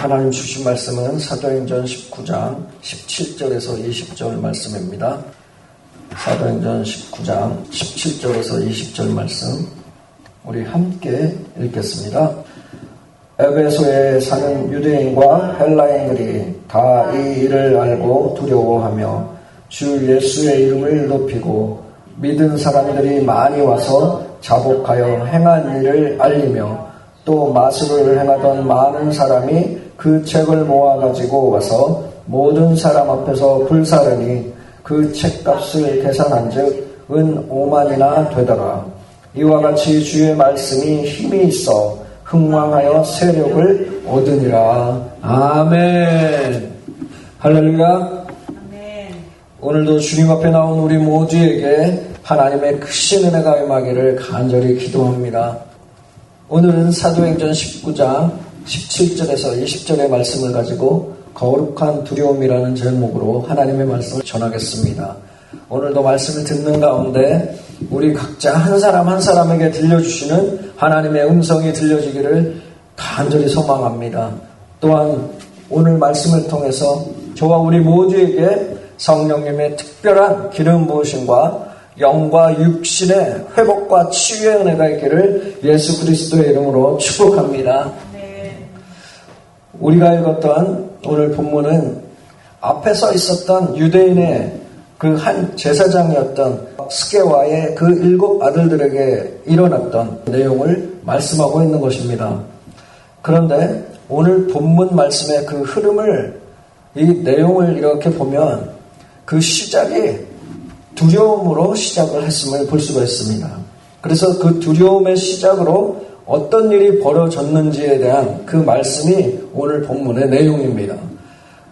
하나님 주신 말씀은 사도행전 19장 17절에서 20절 말씀입니다. 사도행전 19장 17절에서 20절 말씀 우리 함께 읽겠습니다. 에베소에 사는 유대인과 헬라인들이 다 이 일을 알고 두려워하며 주 예수의 이름을 높이고 믿은 사람들이 많이 와서 자복하여 행한 일을 알리며 또 마술을 행하던 많은 사람이 그 책을 모아가지고 와서 모든 사람 앞에서 불사르니 그 책값을 계산한 즉 은 5만이나 되더라. 이와 같이 주의 말씀이 힘이 있어 흥왕하여 세력을 얻으니라. 아멘. 할렐루야. 아멘. 오늘도 주님 앞에 나온 우리 모두에게 하나님의 크신 은혜가 임하기를 간절히 기도합니다. 오늘은 사도행전 19장 17절에서 20절의 말씀을 가지고 거룩한 두려움이라는 제목으로 하나님의 말씀을 전하겠습니다. 오늘도 말씀을 듣는 가운데 우리 각자 한 사람 한 사람에게 들려주시는 하나님의 음성이 들려지기를 간절히 소망합니다. 또한 오늘 말씀을 통해서 저와 우리 모두에게 성령님의 특별한 기름 부으심과 영과 육신의 회복과 치유의 은혜가 있기를 예수 그리스도의 이름으로 축복합니다. 네. 우리가 읽었던 오늘 본문은 앞에 서 있었던 유대인의 그 한 제사장이었던 스게와의 그 7 아들들에게 일어났던 내용을 말씀하고 있는 것입니다. 그런데 오늘 본문 말씀의 그 흐름을, 이 내용을 이렇게 보면 그 시작이 두려움으로 시작을 했음을 볼 수가 있습니다. 그래서 그 두려움의 시작으로 어떤 일이 벌어졌는지에 대한 그 말씀이 오늘 본문의 내용입니다.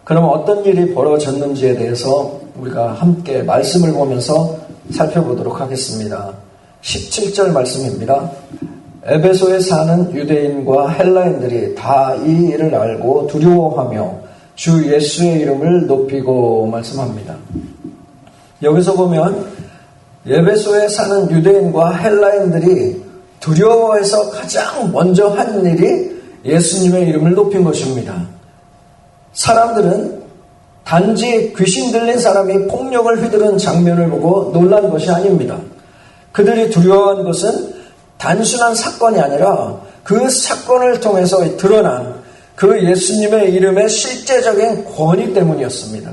그럼 어떤 일이 벌어졌는지에 대해서 우리가 함께 말씀을 보면서 살펴보도록 하겠습니다. 17절 말씀입니다. 에베소에 사는 유대인과 헬라인들이 다 이 일을 알고 두려워하며 주 예수의 이름을 높이고 말씀합니다. 여기서 보면 에베소에 사는 유대인과 헬라인들이 두려워해서 가장 먼저 한 일이 예수님의 이름을 높인 것입니다. 사람들은 단지 귀신 들린 사람이 폭력을 휘두른 장면을 보고 놀란 것이 아닙니다. 그들이 두려워한 것은 단순한 사건이 아니라 그 사건을 통해서 드러난 그 예수님의 이름의 실제적인 권위 때문이었습니다.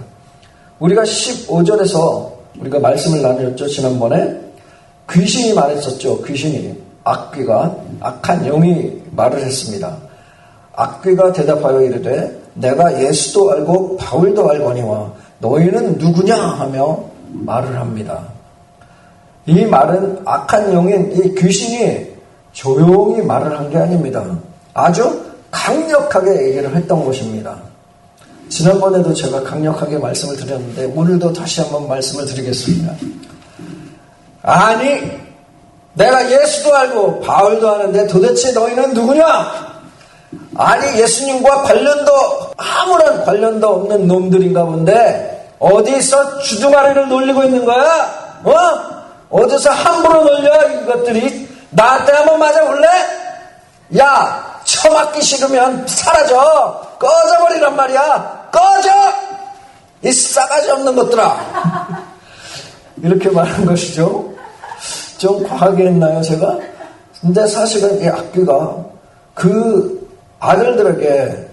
우리가 15절에서 우리가 말씀을 나누었죠. 지난번에 귀신이 말했었죠. 귀신이, 악귀가, 악한 영이 말을 했습니다. 악귀가 대답하여 이르되 내가 예수도 알고 바울도 알거니와 너희는 누구냐 하며 말을 합니다. 이 말은 악한 영인 이 귀신이 조용히 말을 한 게 아닙니다. 아주 강력하게 얘기를 했던 것입니다. 지난번에도 제가 강력하게 말씀을 드렸는데 오늘도 다시 한번 말씀을 드리겠습니다. 아니, 내가 예수도 알고 바울도 아는데 도대체 너희는 누구냐? 아니, 예수님과 아무런 관련도 없는 놈들인가 본데 어디서 주둥아리를 놀리고 있는 거야? 어디서 함부로 놀려? 이것들이 나한테 한번 맞아볼래? 야, 처맞기 싫으면 사라져. 꺼져버리란 말이야. 꺼져! 이 싸가지 없는 것들아. 이렇게 말한 것이죠. 좀 과하게 했나요, 제가? 근데 사실은 이 악귀가 그 아들들에게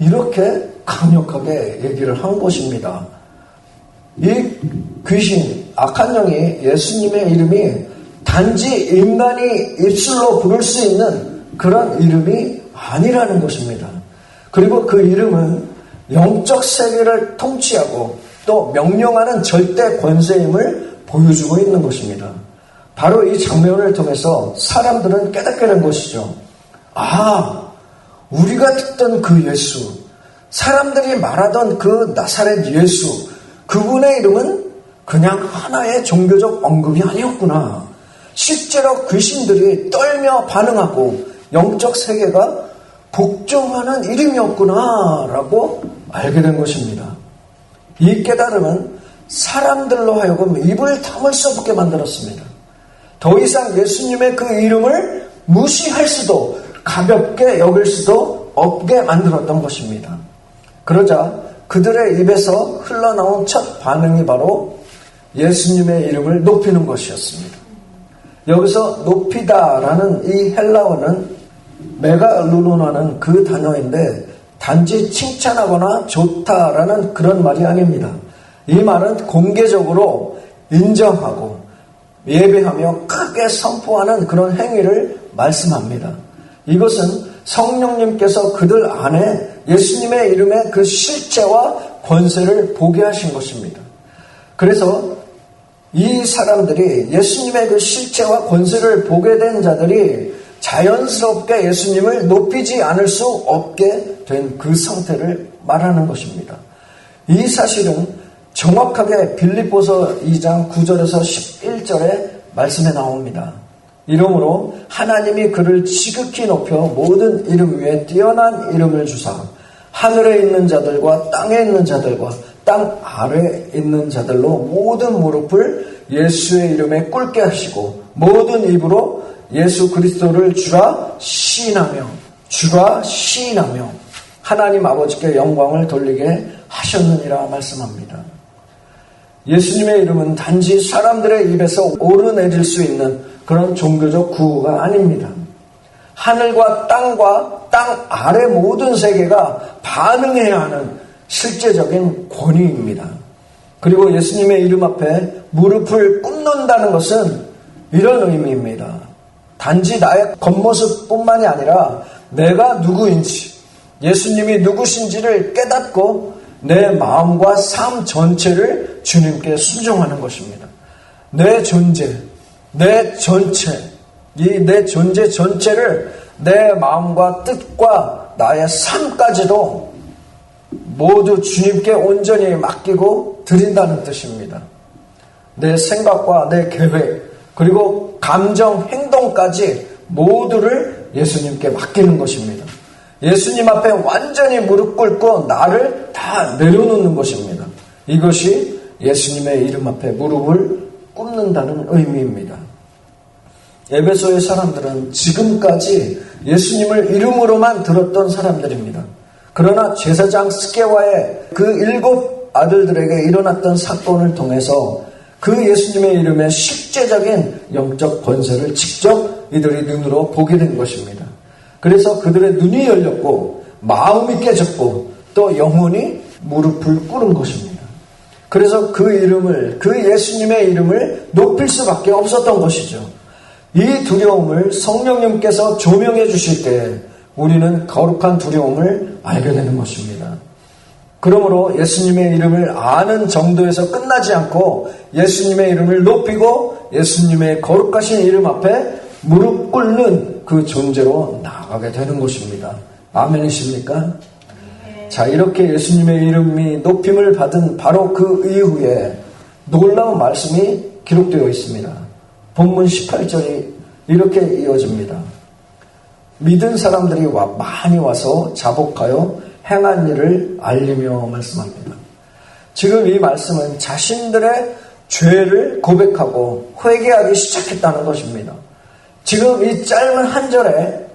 이렇게 강력하게 얘기를 한 것입니다. 이 귀신, 악한 영이 예수님의 이름이 단지 인간이 입술로 부를 수 있는 그런 이름이 아니라는 것입니다. 그리고 그 이름은 영적 세계를 통치하고 또 명령하는 절대 권세임을 보여주고 있는 것입니다. 바로 이 장면을 통해서 사람들은 깨닫게 된 것이죠. 아, 우리가 듣던 그 예수, 사람들이 말하던 그 나사렛 예수, 그분의 이름은 그냥 하나의 종교적 언급이 아니었구나. 실제로 귀신들이 떨며 반응하고 영적 세계가 복종하는 이름이었구나 라고 알게 된 것입니다. 이 깨달음은 사람들로 하여금 입을 다물 수 없게 만들었습니다. 더 이상 예수님의 그 이름을 무시할 수도 가볍게 여길 수도 없게 만들었던 것입니다. 그러자 그들의 입에서 흘러나온 첫 반응이 바로 예수님의 이름을 높이는 것이었습니다. 여기서 높이다라는 이 헬라어는 메갈루로나는 그 단어인데 단지 칭찬하거나 좋다라는 그런 말이 아닙니다. 이 말은 공개적으로 인정하고 예배하며 크게 선포하는 그런 행위를 말씀합니다. 이것은 성령님께서 그들 안에 예수님의 이름의 그 실체와 권세를 보게 하신 것입니다. 그래서 이 사람들이 예수님의 그 실체와 권세를 보게 된 자들이 자연스럽게 예수님을 높이지 않을 수 없게 된 그 상태를 말하는 것입니다. 이 사실은 정확하게 빌립보서 2장 9절에서 11절의 말씀에 나옵니다. 이러므로 하나님이 그를 지극히 높여 모든 이름 위에 뛰어난 이름을 주사 하늘에 있는 자들과 땅에 있는 자들과 땅 아래에 있는 자들로 모든 무릎을 예수의 이름에 꿇게 하시고 모든 입으로 예수 그리스도를 주라 시인하며 하나님 아버지께 영광을 돌리게 하셨느니라 말씀합니다. 예수님의 이름은 단지 사람들의 입에서 오르내릴 수 있는 그런 종교적 구호가 아닙니다. 하늘과 땅 아래 모든 세계가 반응해야 하는 실제적인 권위입니다. 그리고 예수님의 이름 앞에 무릎을 꿇는다는 것은 이런 의미입니다. 단지 나의 겉모습뿐만이 아니라 내가 누구인지, 예수님이 누구신지를 깨닫고 내 마음과 삶 전체를 주님께 순종하는 것입니다. 내 존재, 내 존재 전체를 내 마음과 뜻과 나의 삶까지도 모두 주님께 온전히 맡기고 드린다는 뜻입니다. 내 생각과 내 계획, 그리고 감정, 행동까지 모두를 예수님께 맡기는 것입니다. 예수님 앞에 완전히 무릎 꿇고 나를 다 내려놓는 것입니다. 이것이 예수님의 이름 앞에 무릎을 꿇는다는 의미입니다. 에베소의 사람들은 지금까지 예수님을 이름으로만 들었던 사람들입니다. 그러나 제사장 스게와의 그 7 아들들에게 일어났던 사건을 통해서 그 예수님의 이름의 실제적인 영적 권세를 직접 이들이 눈으로 보게 된 것입니다. 그래서 그들의 눈이 열렸고 마음이 깨졌고 또 영혼이 무릎을 꿇은 것입니다. 그래서 그 예수님의 이름을 높일 수밖에 없었던 것이죠. 이 두려움을 성령님께서 조명해 주실 때 우리는 거룩한 두려움을 알게 되는 것입니다. 그러므로 예수님의 이름을 아는 정도에서 끝나지 않고 예수님의 이름을 높이고 예수님의 거룩하신 이름 앞에 무릎 꿇는 그 존재로 나아가게 되는 것입니다. 아멘이십니까? 자, 이렇게 예수님의 이름이 높임을 받은 바로 그 이후에 놀라운 말씀이 기록되어 있습니다. 본문 18절이 이렇게 이어집니다. 믿은 사람들이 많이 와서 자복하여 행한 일을 알리며 말씀합니다. 지금 이 말씀은 자신들의 죄를 고백하고 회개하기 시작했다는 것입니다. 지금 이 짧은 한 절에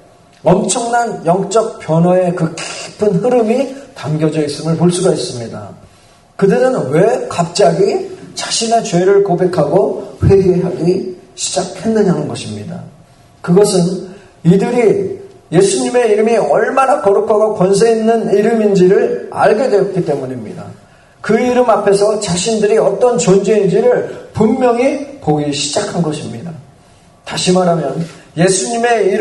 엄청난 영적 변화의 그 깊은 흐름이 담겨져 있음을 볼 수가 있습니다. 그들은 왜 갑자기 자신의 죄를 고백하고 회개하기 시작했느냐는 것입니다. 그것은 이들이 예수님의 이름이 얼마나 거룩하고 권세 있는 이름인지를 알게 되었기 때문입니다. 그 이름 앞에서 자신들이 어떤 존재인지를 분명히 보기 시작한 것입니다. 다시 말하면 예수님의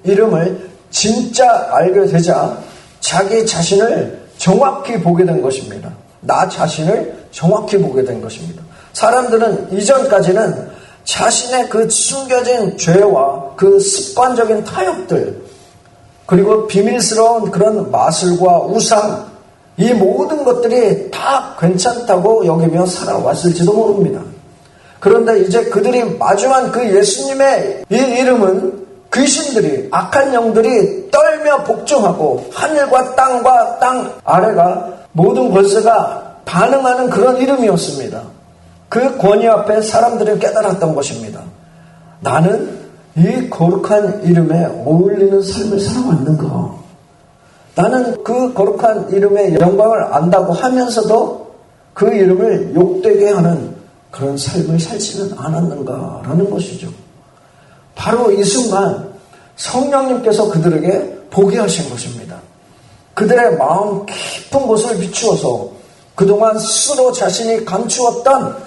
이름을 진짜 알게 되자 자기 자신을 정확히 보게 된 것입니다. 나 자신을 정확히 보게 된 것입니다. 사람들은 이전까지는 자신의 그 숨겨진 죄와 그 습관적인 타협들, 그리고 비밀스러운 그런 마술과 우상, 이 모든 것들이 다 괜찮다고 여기며 살아왔을지도 모릅니다. 그런데 이제 그들이 마주한 그 예수님의 이 이름은 귀신들이, 악한 영들이 떨며 복종하고 하늘과 땅 아래가 모든 권세가 반응하는 그런 이름이었습니다. 그 권위 앞에 사람들은 깨달았던 것입니다. 나는 이 거룩한 이름에 어울리는 삶을 살아왔는가? 나는 그 거룩한 이름의 영광을 안다고 하면서도 그 이름을 욕되게 하는 그런 삶을 살지는 않았는가라는 것이죠. 바로 이 순간 성령님께서 그들에게 보게 하신 것입니다. 그들의 마음 깊은 곳을 비추어서 그동안 스스로 자신이 감추었던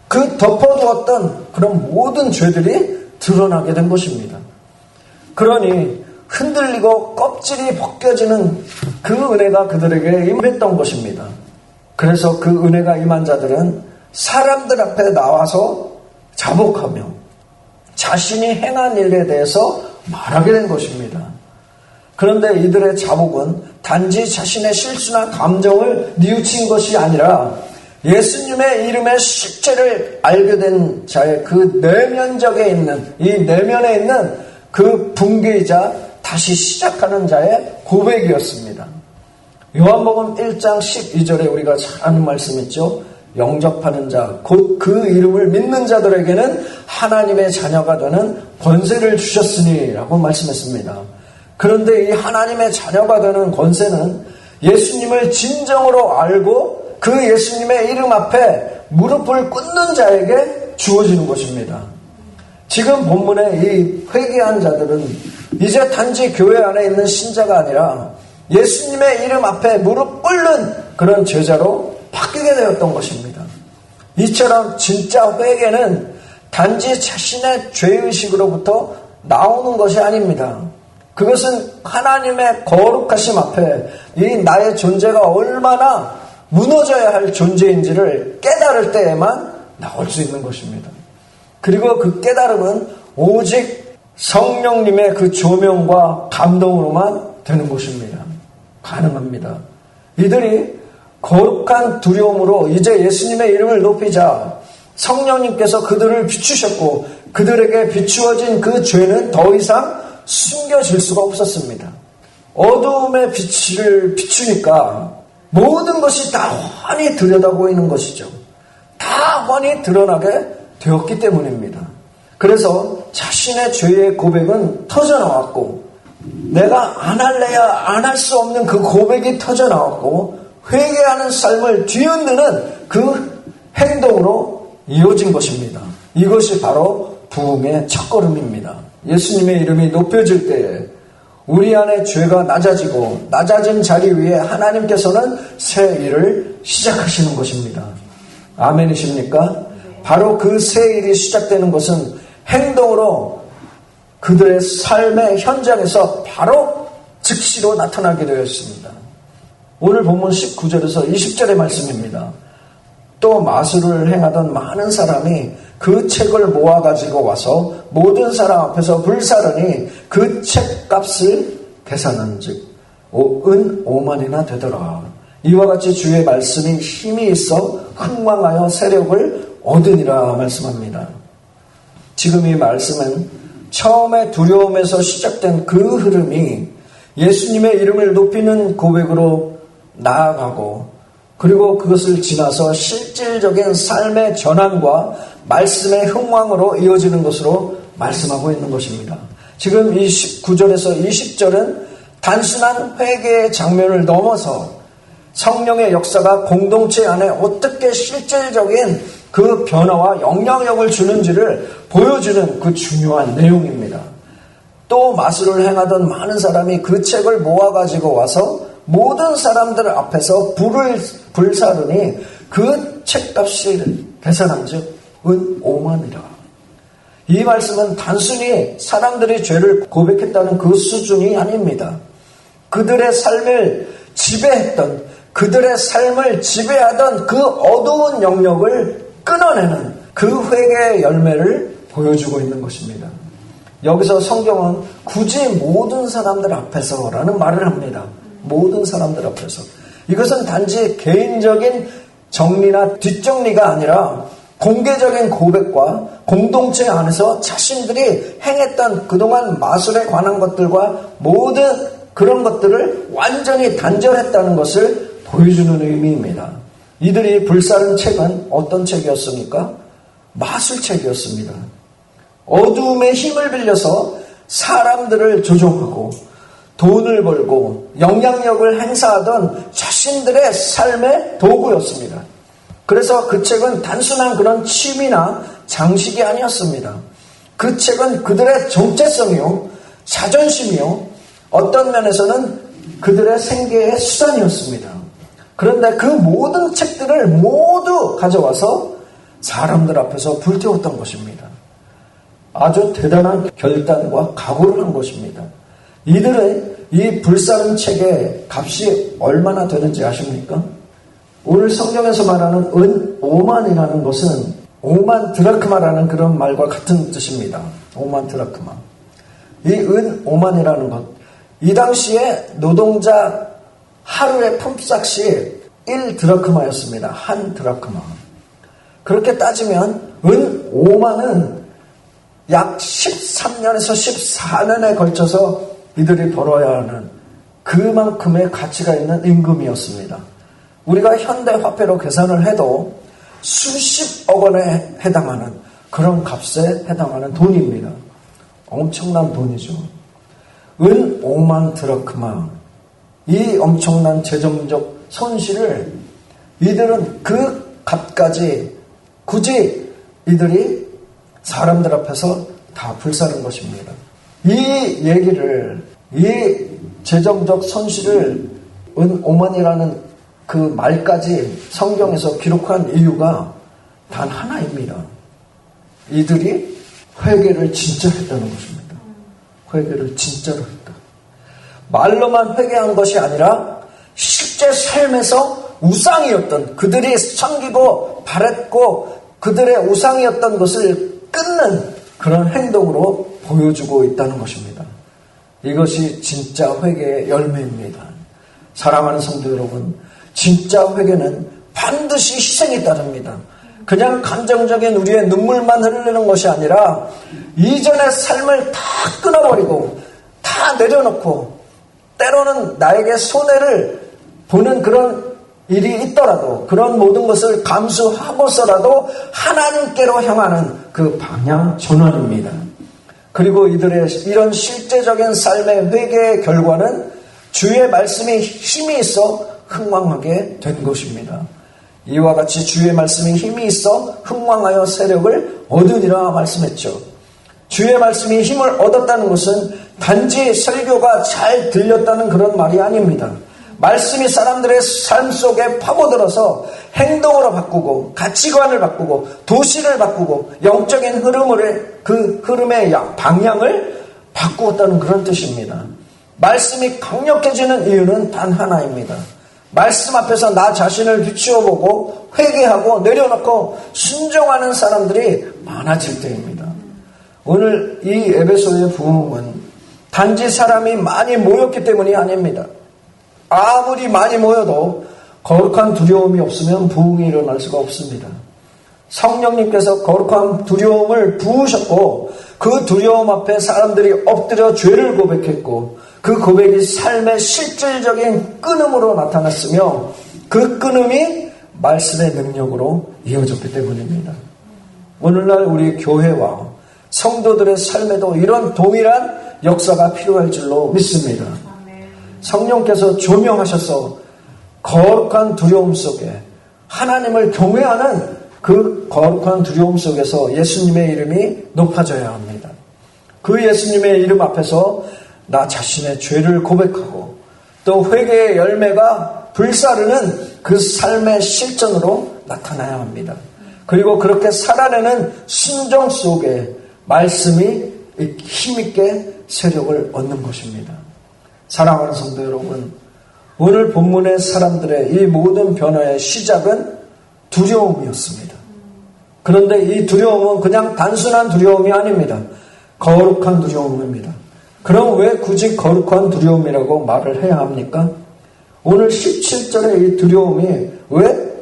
그 덮어두었던 그런 모든 죄들이 드러나게 된 것입니다. 그러니 흔들리고 껍질이 벗겨지는 그 은혜가 그들에게 임했던 것입니다. 그래서 그 은혜가 임한 자들은 사람들 앞에 나와서 자복하며 자신이 행한 일에 대해서 말하게 된 것입니다. 그런데 이들의 자복은 단지 자신의 실수나 감정을 뉘우친 것이 아니라 예수님의 이름의 실체를 알게 된 자의 그 내면적에 있는, 이 내면에 있는 그 붕괴이자 다시 시작하는 자의 고백이었습니다. 요한복음 1장 12절에 우리가 잘 아는 말씀 있죠. 영접하는 자, 곧 그 이름을 믿는 자들에게는 하나님의 자녀가 되는 권세를 주셨으니 라고 말씀했습니다. 그런데 이 하나님의 자녀가 되는 권세는 예수님을 진정으로 알고 그 예수님의 이름 앞에 무릎을 꿇는 자에게 주어지는 것입니다. 지금 본문의 이 회개한 자들은 이제 단지 교회 안에 있는 신자가 아니라 예수님의 이름 앞에 무릎 꿇는 그런 제자로 바뀌게 되었던 것입니다. 이처럼 진짜 회개는 단지 자신의 죄의식으로부터 나오는 것이 아닙니다. 그것은 하나님의 거룩하심 앞에 이 나의 존재가 얼마나 무너져야 할 존재인지를 깨달을 때에만 나올 수 있는 것입니다. 그리고 그 깨달음은 오직 성령님의 그 조명과 감동으로만 되는 것입니다. 가능합니다. 이들이 거룩한 두려움으로 이제 예수님의 이름을 높이자 성령님께서 그들을 비추셨고 그들에게 비추어진 그 죄는 더 이상 숨겨질 수가 없었습니다. 어두움의 빛을 비추니까 모든 것이 다 훤히 들여다보이는 것이죠. 다 훤히 드러나게 되었기 때문입니다. 그래서 자신의 죄의 고백은 터져나왔고 내가 안 할래야 안 할 수 없는 그 고백이 터져나왔고 회개하는 삶을 뒤흔드는 그 행동으로 이어진 것입니다. 이것이 바로 부흥의 첫걸음입니다. 예수님의 이름이 높여질 때에 우리 안에 죄가 낮아지고 낮아진 자리 위에 하나님께서는 새 일을 시작하시는 것입니다. 아멘이십니까? 바로 그 새 일이 시작되는 것은 행동으로 그들의 삶의 현장에서 바로 즉시로 나타나게 되었습니다. 오늘 본문 19절에서 20절의 말씀입니다. 또 마술을 행하던 많은 사람이 그 책을 모아가지고 와서 모든 사람 앞에서 불사르니 그 책값을 계산한 즉 은 5만이나 되더라. 이와 같이 주의 말씀이 힘이 있어 흥망하여 세력을 얻으니라 말씀합니다. 지금 이 말씀은 처음에 두려움에서 시작된 그 흐름이 예수님의 이름을 높이는 고백으로 나아가고 그리고 그것을 지나서 실질적인 삶의 전환과 말씀의 흥망으로 이어지는 것으로 말씀하고 있는 것입니다. 지금 이 19절에서 20절은 단순한 회개의 장면을 넘어서 성령의 역사가 공동체 안에 어떻게 실질적인 그 변화와 영향력을 주는지를 보여주는 그 중요한 내용입니다. 또 마술을 행하던 많은 사람이 그 책을 모아가지고 와서 모든 사람들 앞에서 불사르니 그 책값을 계산한 즉 은 5만이라. 이 말씀은 단순히 사람들이 죄를 고백했다는 그 수준이 아닙니다. 그들의 삶을 지배했던 그들의 삶을 지배하던 그 어두운 영역을 끊어내는 그 회개의 열매를 보여주고 있는 것입니다. 여기서 성경은 굳이 모든 사람들 앞에서라는 말을 합니다. 모든 사람들 앞에서. 이것은 단지 개인적인 정리나 뒷정리가 아니라 공개적인 고백과 공동체 안에서 자신들이 행했던 그동안 마술에 관한 것들과 모든 그런 것들을 완전히 단절했다는 것을 보여주는 의미입니다. 이들이 불사른 책은 어떤 책이었습니까? 마술책이었습니다. 어두움의 힘을 빌려서 사람들을 조종하고 돈을 벌고 영향력을 행사하던 자신들의 삶의 도구였습니다. 그래서 그 책은 단순한 그런 취미나 장식이 아니었습니다. 그 책은 그들의 정체성이요, 자존심이요, 어떤 면에서는 그들의 생계의 수단이었습니다. 그런데 그 모든 책들을 모두 가져와서 사람들 앞에서 불태웠던 것입니다. 아주 대단한 결단과 각오를 한 것입니다. 이들의 이 불사른 책의 값이 얼마나 되는지 아십니까? 오늘 성경에서 말하는 은 5만이라는 것은 5만 드라크마라는 그런 말과 같은 뜻입니다. 5만 드라크마. 이 은 5만이라는 것, 이 당시에 노동자 하루의 품삯이 1 드라크마였습니다. 한 드라크마. 그렇게 따지면 은 5만은 약 13년에서 14년에 걸쳐서 이들이 벌어야 하는 그만큼의 가치가 있는 임금이었습니다. 우리가 현대 화폐로 계산을 해도 수십억 원에 해당하는 그런 값에 해당하는 돈입니다. 엄청난 돈이죠. 은 5만 드라크마. 이 엄청난 재정적 손실을 이들은 그 값까지 굳이 이들이 사람들 앞에서 다 불사른 것입니다. 이 얘기를, 이 재정적 손실을 은 5만이라는 그 말까지 성경에서 기록한 이유가 단 하나입니다. 이들이 회개를 진짜 했다는 것입니다. 회개를 진짜로 했다. 말로만 회개한 것이 아니라 실제 삶에서 우상이었던, 그들이 섬기고 바랬고 그들의 우상이었던 것을 끊는 그런 행동으로 보여주고 있다는 것입니다. 이것이 진짜 회개의 열매입니다. 사랑하는 성도 여러분, 진짜 회개는 반드시 희생이 따릅니다. 그냥 감정적인 우리의 눈물만 흐르는 것이 아니라 이전의 삶을 다 끊어버리고 다 내려놓고 때로는 나에게 손해를 보는 그런 일이 있더라도 그런 모든 것을 감수하고서라도 하나님께로 향하는 그 방향 전환입니다. 그리고 이들의 이런 실제적인 삶의 회개의 결과는 주의 말씀이 힘이 있어 흥왕하게 된 것입니다. 이와 같이 주의 말씀이 힘이 있어 흥왕하여 세력을 얻으리라 말씀했죠. 주의 말씀이 힘을 얻었다는 것은 단지 설교가 잘 들렸다는 그런 말이 아닙니다. 말씀이 사람들의 삶 속에 파고들어서 행동으로 바꾸고 가치관을 바꾸고 도시를 바꾸고 영적인 그 흐름의 방향을 바꾸었다는 그런 뜻입니다. 말씀이 강력해지는 이유는 단 하나입니다. 말씀 앞에서 나 자신을 비추어보고 회개하고 내려놓고 순종하는 사람들이 많아질 때입니다. 오늘 이 에베소의 부흥은 단지 사람이 많이 모였기 때문이 아닙니다. 아무리 많이 모여도 거룩한 두려움이 없으면 부흥이 일어날 수가 없습니다. 성령님께서 거룩한 두려움을 부으셨고 그 두려움 앞에 사람들이 엎드려 죄를 고백했고 그 고백이 삶의 실질적인 끊음으로 나타났으며 그 끊음이 말씀의 능력으로 이어졌기 때문입니다. 오늘날 우리 교회와 성도들의 삶에도 이런 동일한 역사가 필요할 줄로 믿습니다. 성령께서 조명하셔서 거룩한 두려움 속에 하나님을 경외하는 그 거룩한 두려움 속에서 예수님의 이름이 높아져야 합니다. 그 예수님의 이름 앞에서 나 자신의 죄를 고백하고 또 회개의 열매가 불사르는 그 삶의 실전으로 나타나야 합니다. 그리고 그렇게 살아내는 순종 속에 말씀이 힘있게 세력을 얻는 것입니다. 사랑하는 성도 여러분, 오늘 본문의 사람들의 이 모든 변화의 시작은 두려움이었습니다. 그런데 이 두려움은 그냥 단순한 두려움이 아닙니다. 거룩한 두려움입니다. 그럼 왜 굳이 거룩한 두려움이라고 말을 해야 합니까? 오늘 17절의 이 두려움이 왜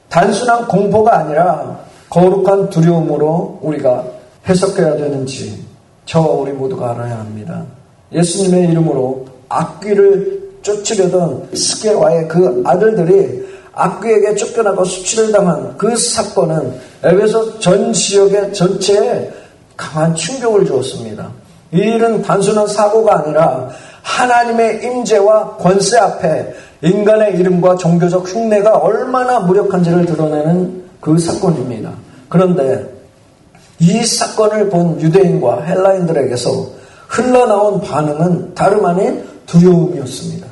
단순한 공포가 아니라 거룩한 두려움으로 우리가 해석해야 되는지 저와 우리 모두가 알아야 합니다. 예수님의 이름으로 악귀를 쫓으려던 스게와의 그 아들들이 악귀에게 쫓겨나고 수치를 당한 그 사건은 에베소 전 지역의 전체에 강한 충격을 주었습니다. 이 일은 단순한 사고가 아니라 하나님의 임재와 권세 앞에 인간의 이름과 종교적 흉내가 얼마나 무력한지를 드러내는 그 사건입니다. 그런데 이 사건을 본 유대인과 헬라인들에게서 흘러나온 반응은 다름 아닌 두려움이었습니다.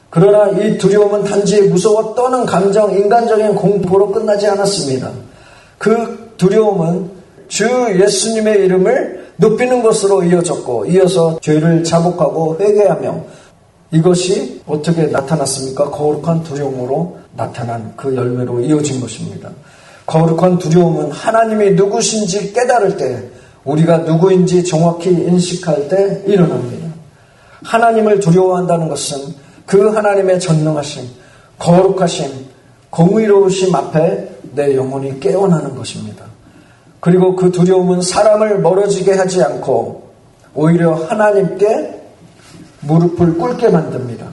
그러나 이 두려움은 단지 무서워 떠는 감정, 인간적인 공포로 끝나지 않았습니다. 그 두려움은 주 예수님의 이름을 높이는 것으로 이어졌고, 이어서 죄를 자복하고 회개하며, 이것이 어떻게 나타났습니까? 거룩한 두려움으로 나타난 그 열매로 이어진 것입니다. 거룩한 두려움은 하나님이 누구신지 깨달을 때, 우리가 누구인지 정확히 인식할 때 일어납니다. 하나님을 두려워한다는 것은 그 하나님의 전능하심, 거룩하심, 공의로우심 앞에 내 영혼이 깨어나는 것입니다. 그리고 그 두려움은 사람을 멀어지게 하지 않고 오히려 하나님께 무릎을 꿇게 만듭니다.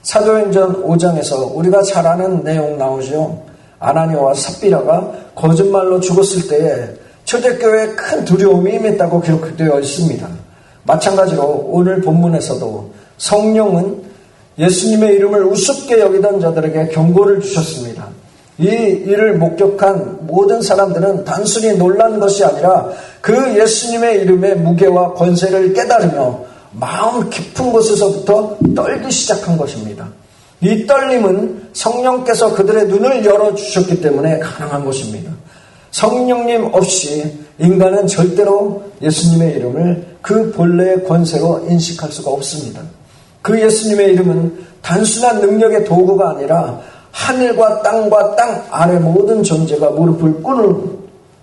사도행전 5장에서 우리가 잘 아는 내용 나오죠. 아나니아와 삽비라가 거짓말로 죽었을 때에 초대교회에 큰 두려움이 임했다고 기록되어 있습니다. 마찬가지로 오늘 본문에서도 성령은 예수님의 이름을 우습게 여기던 자들에게 경고를 주셨습니다. 이 일을 목격한 모든 사람들은 단순히 놀란 것이 아니라 그 예수님의 이름의 무게와 권세를 깨달으며 마음 깊은 곳에서부터 떨기 시작한 것입니다. 이 떨림은 성령께서 그들의 눈을 열어주셨기 때문에 가능한 것입니다. 성령님 없이 인간은 절대로 예수님의 이름을 그 본래의 권세로 인식할 수가 없습니다. 그 예수님의 이름은 단순한 능력의 도구가 아니라 하늘과 땅과 땅 아래 모든 존재가 무릎을 꿇는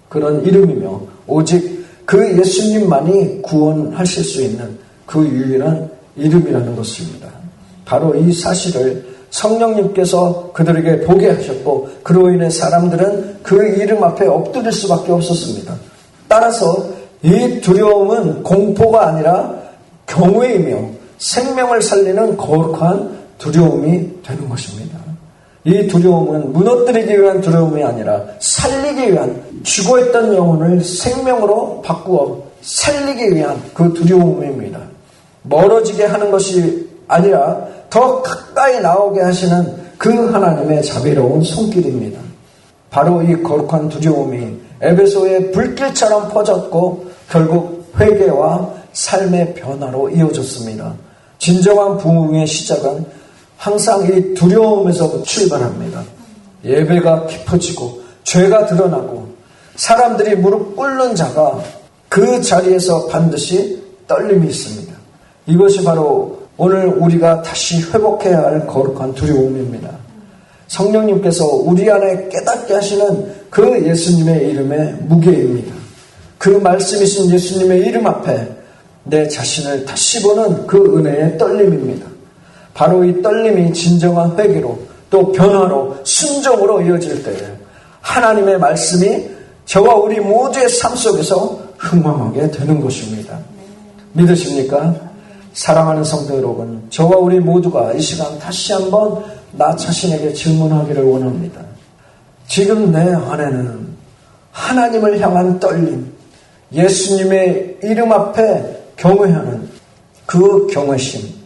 그런 이름이며, 오직 그 예수님만이 구원하실 수 있는 그 유일한 이름이라는 것입니다. 바로 이 사실을 성령님께서 그들에게 보게 하셨고, 그로 인해 사람들은 그 이름 앞에 엎드릴 수밖에 없었습니다. 따라서 이 두려움은 공포가 아니라 경외이며 생명을 살리는 거룩한 두려움이 되는 것입니다. 이 두려움은 무너뜨리기 위한 두려움이 아니라 살리기 위한, 죽어있던 영혼을 생명으로 바꾸어 살리기 위한 그 두려움입니다. 멀어지게 하는 것이 아니라 더 가까이 나오게 하시는 그 하나님의 자비로운 손길입니다. 바로 이 거룩한 두려움이 에베소의 불길처럼 퍼졌고 결국 회개와 삶의 변화로 이어졌습니다. 진정한 부흥의 시작은 항상 이 두려움에서 출발합니다. 예배가 깊어지고 죄가 드러나고 사람들이 무릎 꿇는 자가 그 자리에서 반드시 떨림이 있습니다. 이것이 바로 오늘 우리가 다시 회복해야 할 거룩한 두려움입니다. 성령님께서 우리 안에 깨닫게 하시는 그 예수님의 이름의 무게입니다. 그 말씀이신 예수님의 이름 앞에 내 자신을 다시 보는 그 은혜의 떨림입니다. 바로 이 떨림이 진정한 회개로 또 변화로 순종으로 이어질 때에 하나님의 말씀이 저와 우리 모두의 삶 속에서 흥망하게 되는 것입니다. 믿으십니까? 사랑하는 성도 여러분, 저와 우리 모두가 이 시간 다시 한번 나 자신에게 질문하기를 원합니다. 지금 내 안에는 하나님을 향한 떨림, 예수님의 이름 앞에 경외하는 그 경외심,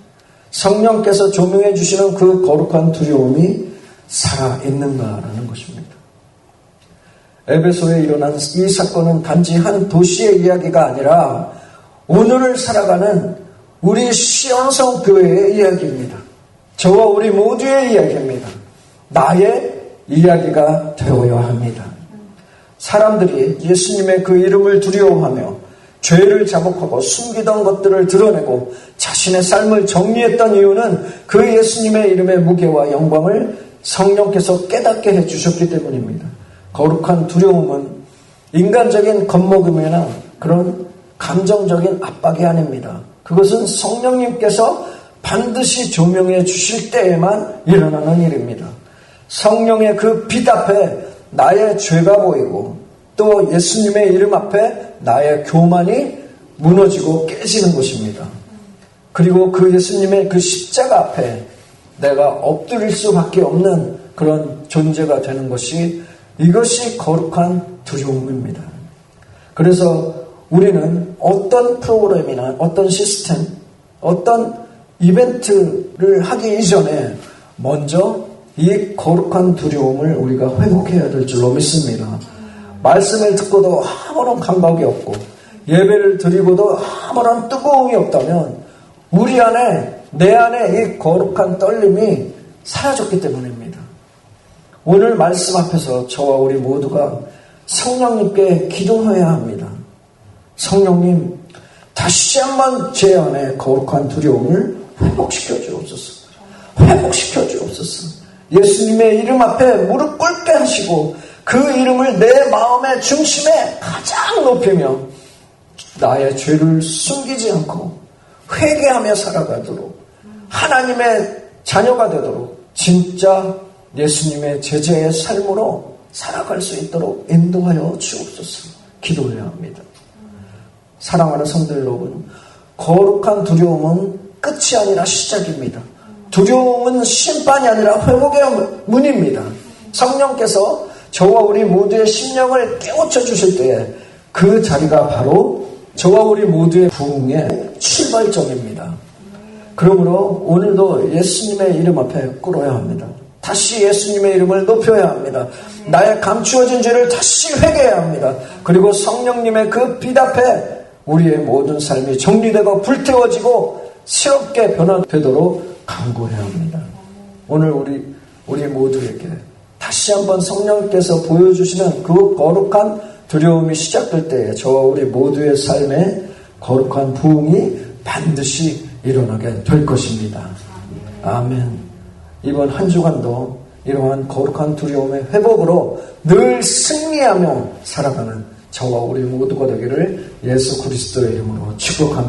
성령께서 조명해 주시는 그 거룩한 두려움이 살아있는가라는 것입니다. 에베소에 일어난 이 사건은 단지 한 도시의 이야기가 아니라 오늘을 살아가는 우리 시온성 교회의 이야기입니다. 저와 우리 모두의 이야기입니다. 나의 이야기가 되어야 합니다. 사람들이 예수님의 그 이름을 두려워하며 죄를 자복하고 숨기던 것들을 드러내고 자신의 삶을 정리했던 이유는 그 예수님의 이름의 무게와 영광을 성령께서 깨닫게 해주셨기 때문입니다. 거룩한 두려움은 인간적인 겁먹음이나 그런 감정적인 압박이 아닙니다. 그것은 성령님께서 반드시 조명해 주실 때에만 일어나는 일입니다. 성령의 그 빛 앞에 나의 죄가 보이고 또 예수님의 이름 앞에 나의 교만이 무너지고 깨지는 것입니다. 그리고 그 예수님의 그 십자가 앞에 내가 엎드릴 수밖에 없는 그런 존재가 되는 것이, 이것이 거룩한 두려움입니다. 그래서 우리는 어떤 프로그램이나 어떤 시스템, 어떤 이벤트를 하기 이전에 먼저 이 거룩한 두려움을 우리가 회복해야 될 줄로 믿습니다. 말씀을 듣고도 아무런 감각이 없고 예배를 드리고도 아무런 뜨거움이 없다면 우리 안에, 내 안에 이 거룩한 떨림이 사라졌기 때문입니다. 오늘 말씀 앞에서 저와 우리 모두가 성령님께 기도해야 합니다. 성령님, 다시 한번 제 안에 거룩한 두려움을 회복시켜 주옵소서. 회복시켜 주옵소서. 예수님의 이름 앞에 무릎 꿇게 하시고 그 이름을 내 마음의 중심에 가장 높이며 나의 죄를 숨기지 않고 회개하며 살아가도록 하나님의 자녀가 되도록 진짜 예수님의 제자의 삶으로 살아갈 수 있도록 인도하여 주옵소서. 기도해야 합니다. 사랑하는 성도 여러분, 거룩한 두려움은 끝이 아니라 시작입니다. 두려움은 심판이 아니라 회복의 문입니다. 성령께서 저와 우리 모두의 심령을 깨우쳐 주실 때에 그 자리가 바로 저와 우리 모두의 부흥의 출발점입니다. 그러므로 오늘도 예수님의 이름 앞에 꿇어야 합니다. 다시 예수님의 이름을 높여야 합니다. 나의 감추어진 죄를 다시 회개해야 합니다. 그리고 성령님의 그 빛 앞에 우리의 모든 삶이 정리되고 불태워지고 새롭게 변화되도록 간구해야 합니다. 오늘 우리 모두에게 다시 한번 성령께서 보여주시는 그 거룩한 두려움이 시작될 때에 저와 우리 모두의 삶에 거룩한 부흥이 반드시 일어나게 될 것입니다. 아멘. 이번 한 주간도 이러한 거룩한 두려움의 회복으로 늘 승리하며 살아가는 저와 우리 모두가 되기를 예수 그리스도의 이름으로 축복합니다.